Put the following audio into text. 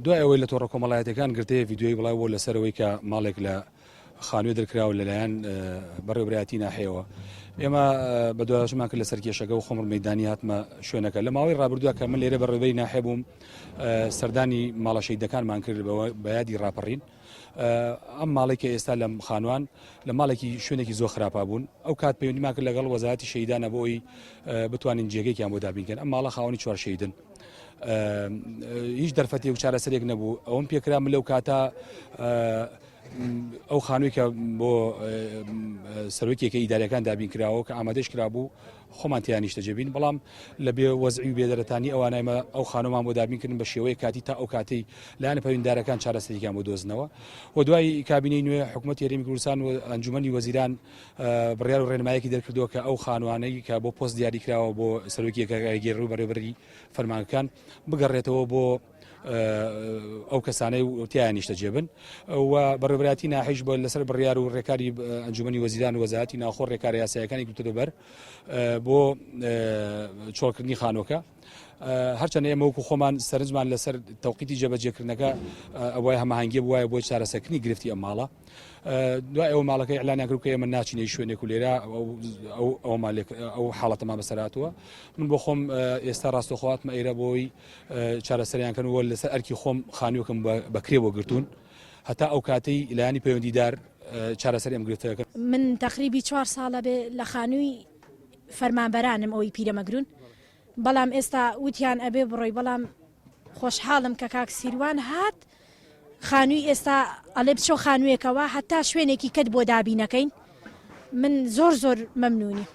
دوای ئەوەی لە تۆڕە کۆمەڵایەتەکان گرتەیە ڤیدیۆی بڵاو بۆ لەسەرەوەی کە ماڵێک لە خانوێ دەرکراوە لەلایەن بەڕێوەبرایەتی ناحێەوە ئێمە بە دوایژمان کرد لەسەر کێشەکە و خۆمڕ مەیدانی هاتمە شوێنەکە لە ماوەی ڕابردووە کە من لێرە بەڕێوەبەری ناحێ بووم سەردانی ماڵە شەیدەکانمان کرد بە یادی ڕاپەڕین ئەم ماڵێکی ئێستا لە خانوان لە ماڵێکی شوێنێکی زۆر خراپە بوون ئەو کات پەیوەندیمان کرد لەگەڵ وەزارەتی شەیدانە بۆی بتوانین جێگەیەکیان بۆ دابینکەن ئەم ماڵە خاوەنی 4 شەیدن هیچ دەرفەتێک و چارەسەرێک نەبوو ئەوم پێکرام لەو کاتە ئەو خانووی کە بۆ سەرۆکیەکە ئیدارەکان دابین کراوە کە ئامادەش کرابوو خۆمان تیانیشتە جێبین بەڵام لە بێ وەزعی و بێدەرەتانی ئەوانایمە ئەو خانومان بۆ دابینکردن بە شێوەیە کاتی تا ئەو کاتی لایەنە پەیوەنددارەکان چارەسەریان بۆ دۆزنەوە و دوای کابینەی نوێ حکوومەت هەرێمی کوردستان و ئەنجومەنی وەزیران بڕیار و ڕێنماییەکی دەرکردووە کە ئەو خانوانەی کە بۆ پۆست دیاری کراوە بۆ سەرۆکیەکە گێڕوو بەڕێوەبەری فەرمانەکان بگەڕێتەوە بۆ ئەو کەسانەی و تیانیشتە جێبن و بەڕێوەبەری ناحیش بۆ لەسەر بڕیار و ڕێکاری ئەنجومەنی وەزیران و وەزارەتی ناوخۆ ڕێکارە یاساییەکانی گرتووە بەر بۆ چۆڵکردنی خانووەکە هەرچەندە ئێمە وەکو خۆمان سەرنجمان لەسەر تەوقیتی جێبەجێکردنەکە ئەوەی هەماهەنگی وایە بۆی چارەسەرکردنی گرفتی ئەم ماڵە دوای ئەوە ماڵەکەی ئەعلانیان کرد کە ئێمە ناچینەی شوێنێک و لێرە ئەو حاڵەتەمان بەسەرهاتووە من بۆ خۆم ئێستا ڕاستەوخۆاتمە ئێرە بۆی چارەسەریان کردنەوە لەسەر ئەرکی خۆم خانوویەکەم بەکرێوە گرتوون هەتا ئەو کاتەی لایەنی پەیوەندیدار چارەسەری ئەم گرفتەکە من تقریبی 4 ساڵە بێ لە خانووی فەرمانبەرانم ئەوەی پیرەمەگرون بەڵام ئێستا وتیان ئەبێ بڕۆی بەڵام خۆشحاڵم کە کاک سیروان هات خانووی ئێستا ئەڵێ بچۆ خانوویەکەوە هەتا شوێنێکی کەت بۆ دابینەکەین من زۆر مەمنونی